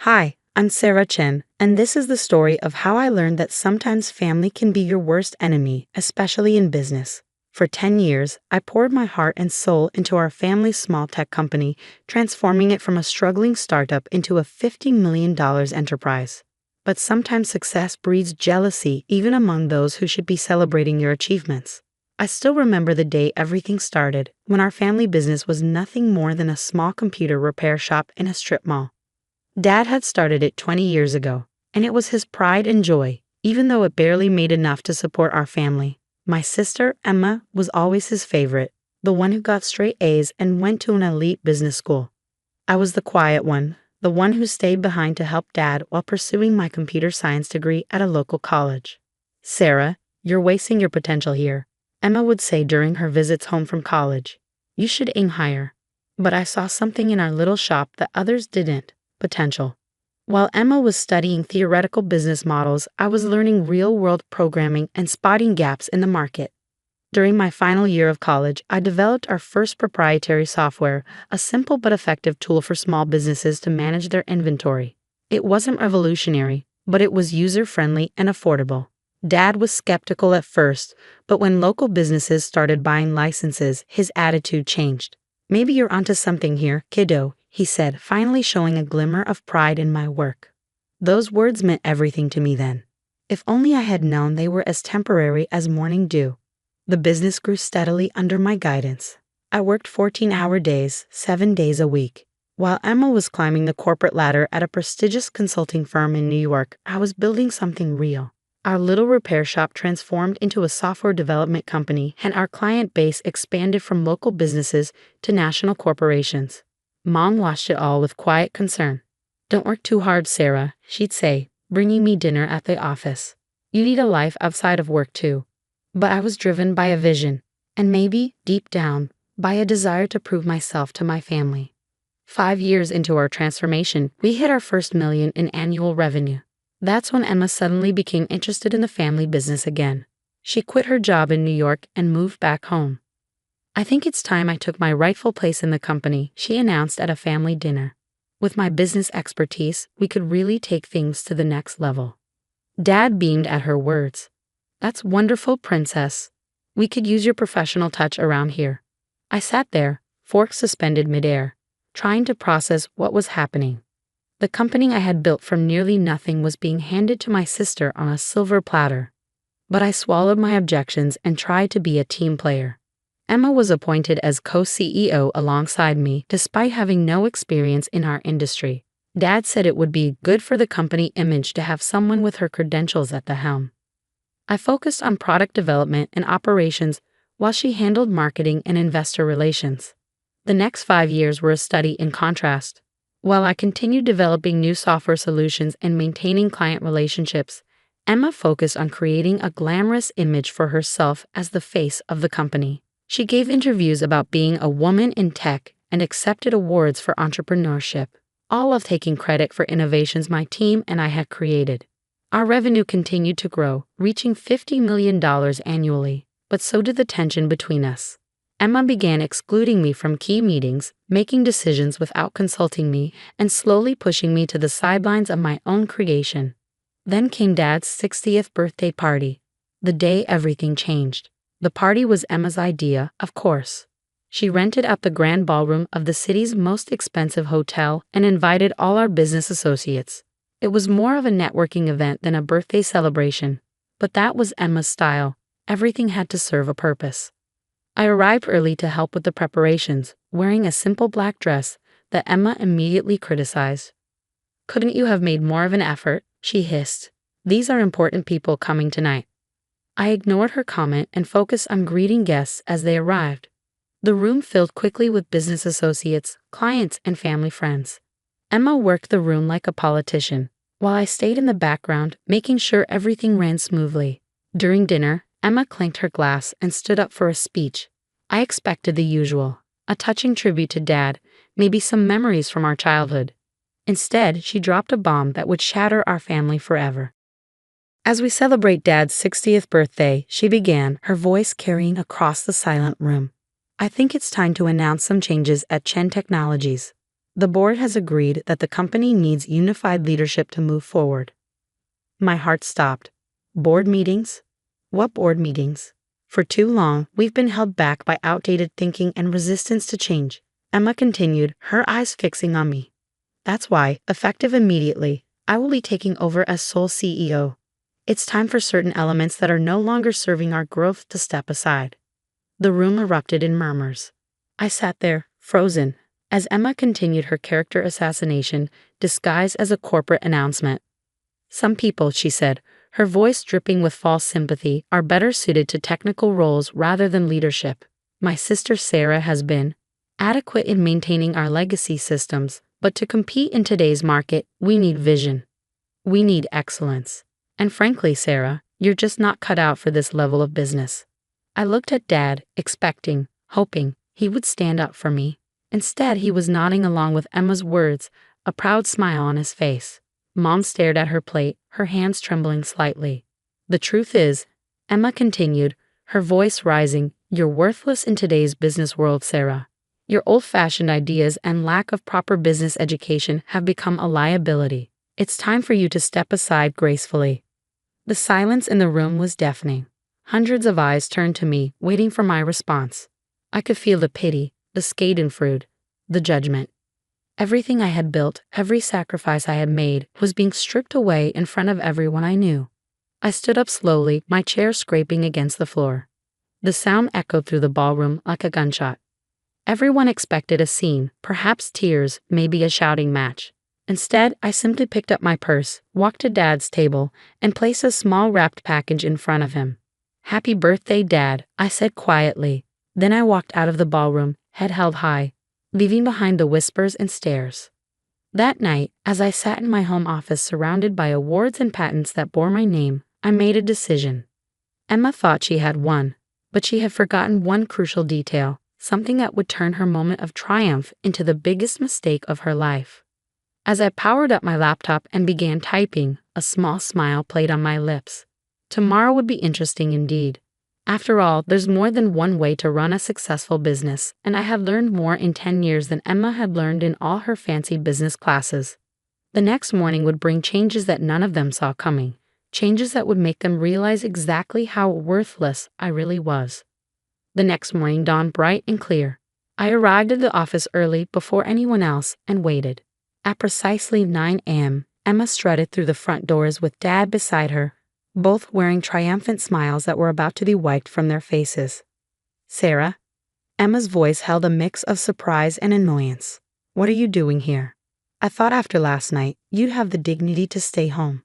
Hi, I'm Sarah Chen, and this is the story of how I learned that sometimes family can be your worst enemy, especially in business. For 10 years, I poured my heart and soul into our family's small tech company, transforming it from a struggling startup into a $50 million enterprise. But sometimes success breeds jealousy even among those who should be celebrating your achievements. I still remember the day everything started, when our family business was nothing more than a small computer repair shop in a strip mall. Dad had started it 20 years ago, and it was his pride and joy, even though it barely made enough to support our family. My sister, Emma, was always his favorite, the one who got straight A's and went to an elite business school. I was the quiet one, the one who stayed behind to help Dad while pursuing my computer science degree at a local college. "Sarah, you're wasting your potential here," Emma would say during her visits home from college. "You should aim higher." But I saw something in our little shop that others didn't: potential. While Emma was studying theoretical business models, I was learning real-world programming and spotting gaps in the market. During my final year of college, I developed our first proprietary software, a simple but effective tool for small businesses to manage their inventory. It wasn't revolutionary, but it was user-friendly and affordable. Dad was skeptical at first, but when local businesses started buying licenses, his attitude changed. "Maybe you're onto something here, kiddo," he said, finally showing a glimmer of pride in my work. Those words meant everything to me then. If only I had known they were as temporary as morning dew. The business grew steadily under my guidance. I worked 14-hour days, 7 days a week. While Emma was climbing the corporate ladder at a prestigious consulting firm in New York, I was building something real. Our little repair shop transformed into a software development company, and our client base expanded from local businesses to national corporations. Mom watched it all with quiet concern. "Don't work too hard, Sarah," she'd say, bringing me dinner at the office. "You need a life outside of work too." But I was driven by a vision, and maybe, deep down, by a desire to prove myself to my family. 5 years into our transformation, we hit our first million in annual revenue. That's when Emma suddenly became interested in the family business again. She quit her job in New York and moved back home. "I think it's time I took my rightful place in the company," she announced at a family dinner. With my business expertise, we could really take things to the next level. Dad beamed at her words. "That's wonderful, princess. We could use your professional touch around here." I sat there, fork suspended midair, trying to process what was happening. The company I had built from nearly nothing was being handed to my sister on a silver platter. But I swallowed my objections and tried to be a team player. Emma was appointed as co-CEO alongside me, despite having no experience in our industry. Dad said it would be good for the company image to have someone with her credentials at the helm. I focused on product development and operations while she handled marketing and investor relations. The next 5 years were a study in contrast. While I continued developing new software solutions and maintaining client relationships, Emma focused on creating a glamorous image for herself as the face of the company. She gave interviews about being a woman in tech and accepted awards for entrepreneurship, all of taking credit for innovations my team and I had created. Our revenue continued to grow, reaching $50 million annually, but so did the tension between us. Emma began excluding me from key meetings, making decisions without consulting me, and slowly pushing me to the sidelines of my own creation. Then came Dad's 60th birthday party. The day everything changed. The party was Emma's idea, of course. She rented out the grand ballroom of the city's most expensive hotel and invited all our business associates. It was more of a networking event than a birthday celebration, but that was Emma's style. Everything had to serve a purpose. I arrived early to help with the preparations, wearing a simple black dress that Emma immediately criticized. "Couldn't you have made more of an effort?" she hissed. "These are important people coming tonight." I ignored her comment and focused on greeting guests as they arrived. The room filled quickly with business associates, clients, and family friends. Emma worked the room like a politician, while I stayed in the background, making sure everything ran smoothly. During dinner, Emma clanked her glass and stood up for a speech. I expected the usual, a touching tribute to Dad, maybe some memories from our childhood. Instead, she dropped a bomb that would shatter our family forever. "As we celebrate Dad's 60th birthday," she began, her voice carrying across the silent room, "I think it's time to announce some changes at Chen Technologies. The board has agreed that the company needs unified leadership to move forward. My heart stopped. Board meetings? What board meetings? For too long, we've been held back by outdated thinking and resistance to change. Emma continued, her eyes fixing on me. That's why, effective immediately, I will be taking over as sole CEO. It's time for certain elements that are no longer serving our growth to step aside. The room erupted in murmurs. I sat there, frozen, as Emma continued her character assassination, disguised as a corporate announcement. Some people, she said, her voice dripping with false sympathy, are better suited to technical roles rather than leadership. My sister Sarah has been adequate in maintaining our legacy systems, but to compete in today's market, we need vision. We need excellence. And frankly, Sarah, you're just not cut out for this level of business. I looked at Dad, expecting, hoping, he would stand up for me. Instead, he was nodding along with Emma's words, a proud smile on his face. Mom stared at her plate, her hands trembling slightly. The truth is, Emma continued, her voice rising, you're worthless in today's business world, Sarah. Your old-fashioned ideas and lack of proper business education have become a liability. It's time for you to step aside gracefully. The silence in the room was deafening. Hundreds of eyes turned to me, waiting for my response. I could feel the pity, the schadenfreude, the judgment. Everything I had built, every sacrifice I had made, was being stripped away in front of everyone I knew. I stood up slowly, my chair scraping against the floor. The sound echoed through the ballroom like a gunshot. Everyone expected a scene, perhaps tears, maybe a shouting match. Instead, I simply picked up my purse, walked to Dad's table, and placed a small wrapped package in front of him. Happy birthday, Dad, I said quietly. Then I walked out of the ballroom, head held high, leaving behind the whispers and stares. That night, as I sat in my home office surrounded by awards and patents that bore my name, I made a decision. Emma thought she had won, but she had forgotten one crucial detail, something that would turn her moment of triumph into the biggest mistake of her life. As I powered up my laptop and began typing, a small smile played on my lips. Tomorrow would be interesting indeed. After all, there's more than one way to run a successful business, and I had learned more in 10 years than Emma had learned in all her fancy business classes. The next morning would bring changes that none of them saw coming, changes that would make them realize exactly how worthless I really was. The next morning dawned bright and clear. I arrived at the office early before anyone else and waited. At precisely 9 a.m., Emma strutted through the front doors with Dad beside her, both wearing triumphant smiles that were about to be wiped from their faces. Sarah? Emma's voice held a mix of surprise and annoyance. What are you doing here? I thought after last night, you'd have the dignity to stay home.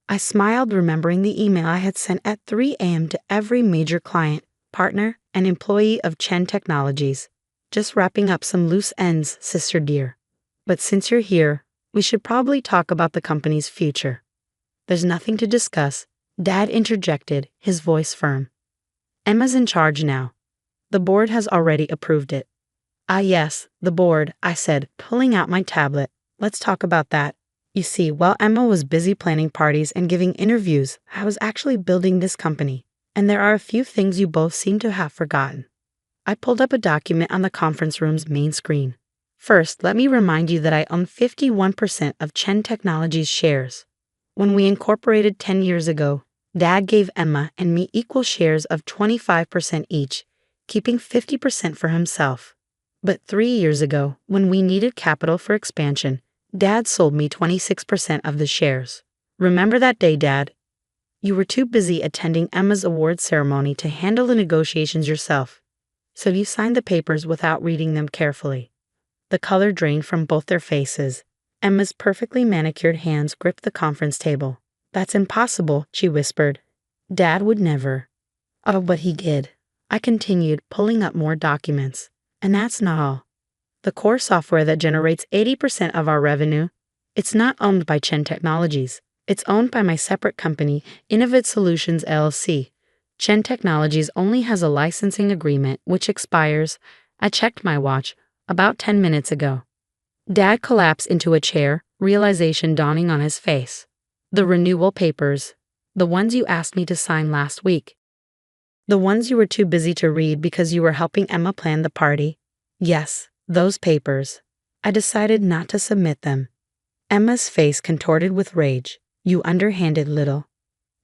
I smiled, remembering the email I had sent at 3 a.m. to every major client, partner, and employee of Chen Technologies. Just wrapping up some loose ends, sister dear. But since you're here, we should probably talk about the company's future. There's nothing to discuss, Dad interjected, his voice firm. Emma's in charge now. The board has already approved it. Ah yes, the board, I said, pulling out my tablet. Let's talk about that. You see, while Emma was busy planning parties and giving interviews, I was actually building this company. And there are a few things you both seem to have forgotten. I pulled up a document on the conference room's main screen. First, let me remind you that I own 51% of Chen Technologies shares. When we incorporated 10 years ago, Dad gave Emma and me equal shares of 25% each, keeping 50% for himself. But 3 years ago, when we needed capital for expansion, Dad sold me 26% of the shares. Remember that day, Dad? You were too busy attending Emma's award ceremony to handle the negotiations yourself, so you signed the papers without reading them carefully. The color drained from both their faces. Emma's perfectly manicured hands gripped the conference table. That's impossible, she whispered. Dad would never. Oh, but he did. I continued, pulling up more documents. And that's not all. The core software that generates 80% of our revenue, it's not owned by Chen Technologies. It's owned by my separate company, Innovate Solutions LLC. Chen Technologies only has a licensing agreement which expires, I checked my watch, about 10 minutes ago. Dad collapsed into a chair, realization dawning on his face. The renewal papers. The ones you asked me to sign last week. The ones you were too busy to read because you were helping Emma plan the party. Yes, those papers. I decided not to submit them. Emma's face contorted with rage. You underhanded little.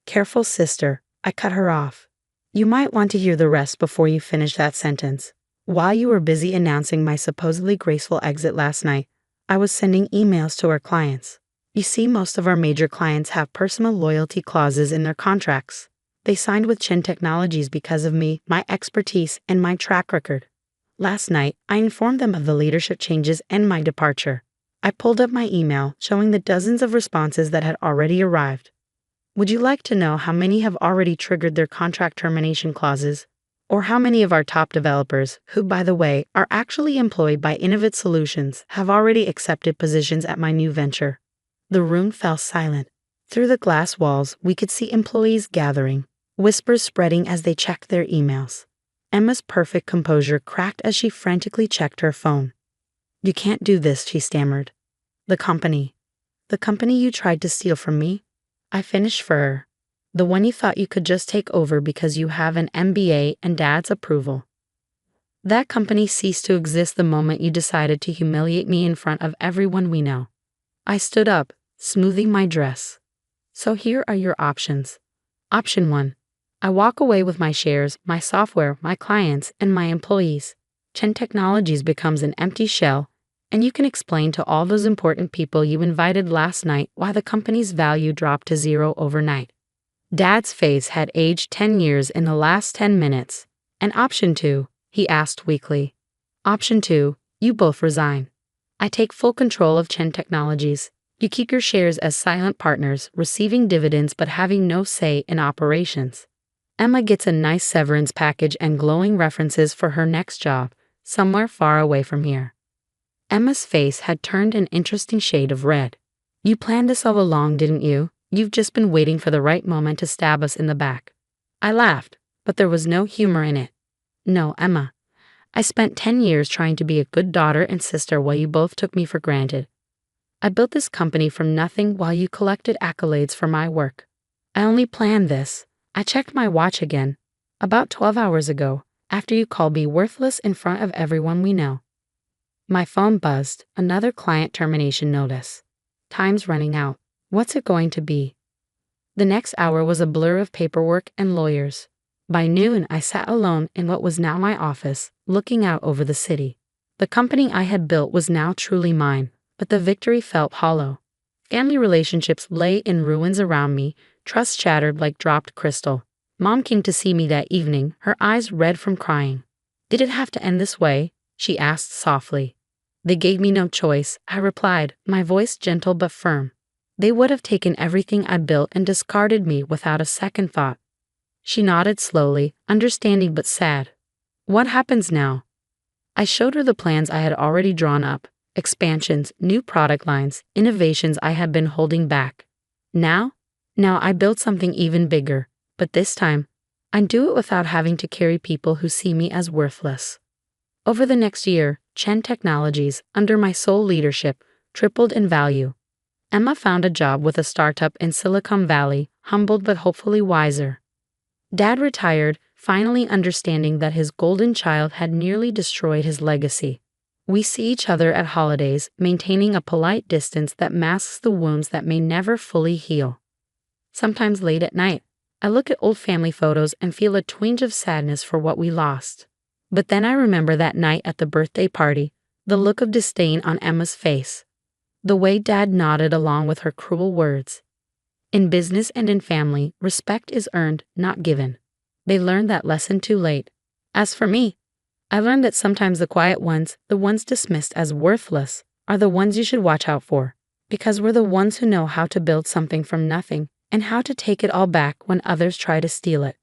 Careful, sister, I cut her off. You might want to hear the rest before you finish that sentence. While you were busy announcing my supposedly graceful exit last night, I was sending emails to our clients. You see, most of our major clients have personal loyalty clauses in their contracts. They signed with Chen Technologies because of me, my expertise, and my track record. Last night, I informed them of the leadership changes and my departure. I pulled up my email showing the dozens of responses that had already arrived. Would you like to know how many have already triggered their contract termination clauses? Or how many of our top developers, who by the way are actually employed by Innovate Solutions, have already accepted positions at my new venture? The room fell silent. Through the glass walls, we could see employees gathering, whispers spreading as they checked their emails. Emma's perfect composure cracked as she frantically checked her phone. You can't do this, she stammered. The company you tried to steal from me? I finished for her. The one you thought you could just take over because you have an MBA and Dad's approval. That company ceased to exist the moment you decided to humiliate me in front of everyone we know. I stood up, smoothing my dress. So here are your options. Option 1. I walk away with my shares, my software, my clients, and my employees. Chen Technologies becomes an empty shell, and you can explain to all those important people you invited last night why the company's value dropped to zero overnight. Dad's face had aged 10 years in the last 10 minutes. And option 2, he asked weakly. Option 2, you both resign. I take full control of Chen Technologies. You keep your shares as silent partners, receiving dividends but having no say in operations. Emma gets a nice severance package and glowing references for her next job, somewhere far away from here. Emma's face had turned an interesting shade of red. You planned this all along, didn't you? You've just been waiting for the right moment to stab us in the back. I laughed, but there was no humor in it. No, Emma. I spent 10 years trying to be a good daughter and sister while you both took me for granted. I built this company from nothing while you collected accolades for my work. I only planned this. I checked my watch again, about 12 hours ago, after you called me worthless in front of everyone we know. My phone buzzed, another client termination notice. Time's running out. What's it going to be? The next hour was a blur of paperwork and lawyers. By noon, I sat alone in what was now my office, looking out over the city. The company I had built was now truly mine, but the victory felt hollow. Family relationships lay in ruins around me, trust shattered like dropped crystal. Mom came to see me that evening, her eyes red from crying. Did it have to end this way? She asked softly. They gave me no choice, I replied, my voice gentle but firm. They would have taken everything I built and discarded me without a second thought. She nodded slowly, understanding but sad. What happens now? I showed her the plans I had already drawn up, expansions, new product lines, innovations I had been holding back. Now I built something even bigger, but this time, I'd do it without having to carry people who see me as worthless. Over the next year, Chen Technologies, under my sole leadership, tripled in value. Emma found a job with a startup in Silicon Valley, humbled but hopefully wiser. Dad retired, finally understanding that his golden child had nearly destroyed his legacy. We see each other at holidays, maintaining a polite distance that masks the wounds that may never fully heal. Sometimes late at night, I look at old family photos and feel a twinge of sadness for what we lost. But then I remember that night at the birthday party, the look of disdain on Emma's face. The way Dad nodded along with her cruel words. In business and in family, respect is earned, not given. They learned that lesson too late. As for me, I learned that sometimes the quiet ones, the ones dismissed as worthless, are the ones you should watch out for, because we're the ones who know how to build something from nothing and how to take it all back when others try to steal it.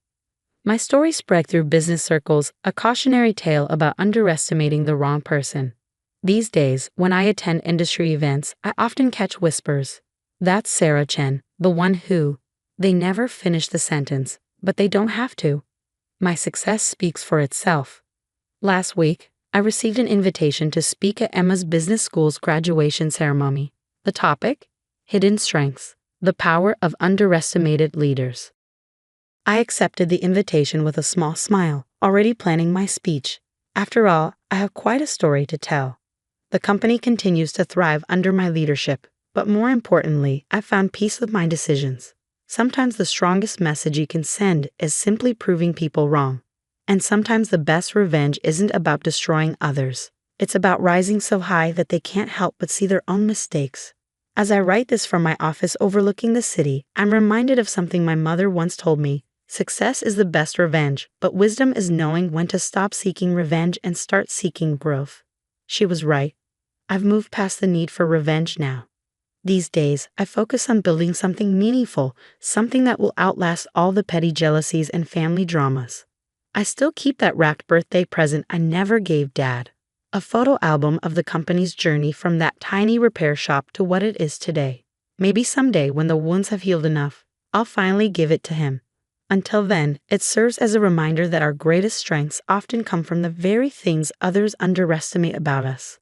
My story spread through business circles, a cautionary tale about underestimating the wrong person. These days, when I attend industry events, I often catch whispers. That's Sarah Chen, the one who. They never finish the sentence, but they don't have to. My success speaks for itself. Last week, I received an invitation to speak at Emma's business school's graduation ceremony. The topic? Hidden Strengths, the Power of Underestimated Leaders. I accepted the invitation with a small smile, already planning my speech. After all, I have quite a story to tell. The company continues to thrive under my leadership, but more importantly, I found peace with my decisions. Sometimes the strongest message you can send is simply proving people wrong. And sometimes the best revenge isn't about destroying others. It's about rising so high that they can't help but see their own mistakes. As I write this from my office overlooking the city, I'm reminded of something my mother once told me. Success is the best revenge, but wisdom is knowing when to stop seeking revenge and start seeking growth. She was right. I've moved past the need for revenge now. These days, I focus on building something meaningful, something that will outlast all the petty jealousies and family dramas. I still keep that wrapped birthday present I never gave Dad. A photo album of the company's journey from that tiny repair shop to what it is today. Maybe someday, when the wounds have healed enough, I'll finally give it to him. Until then, it serves as a reminder that our greatest strengths often come from the very things others underestimate about us.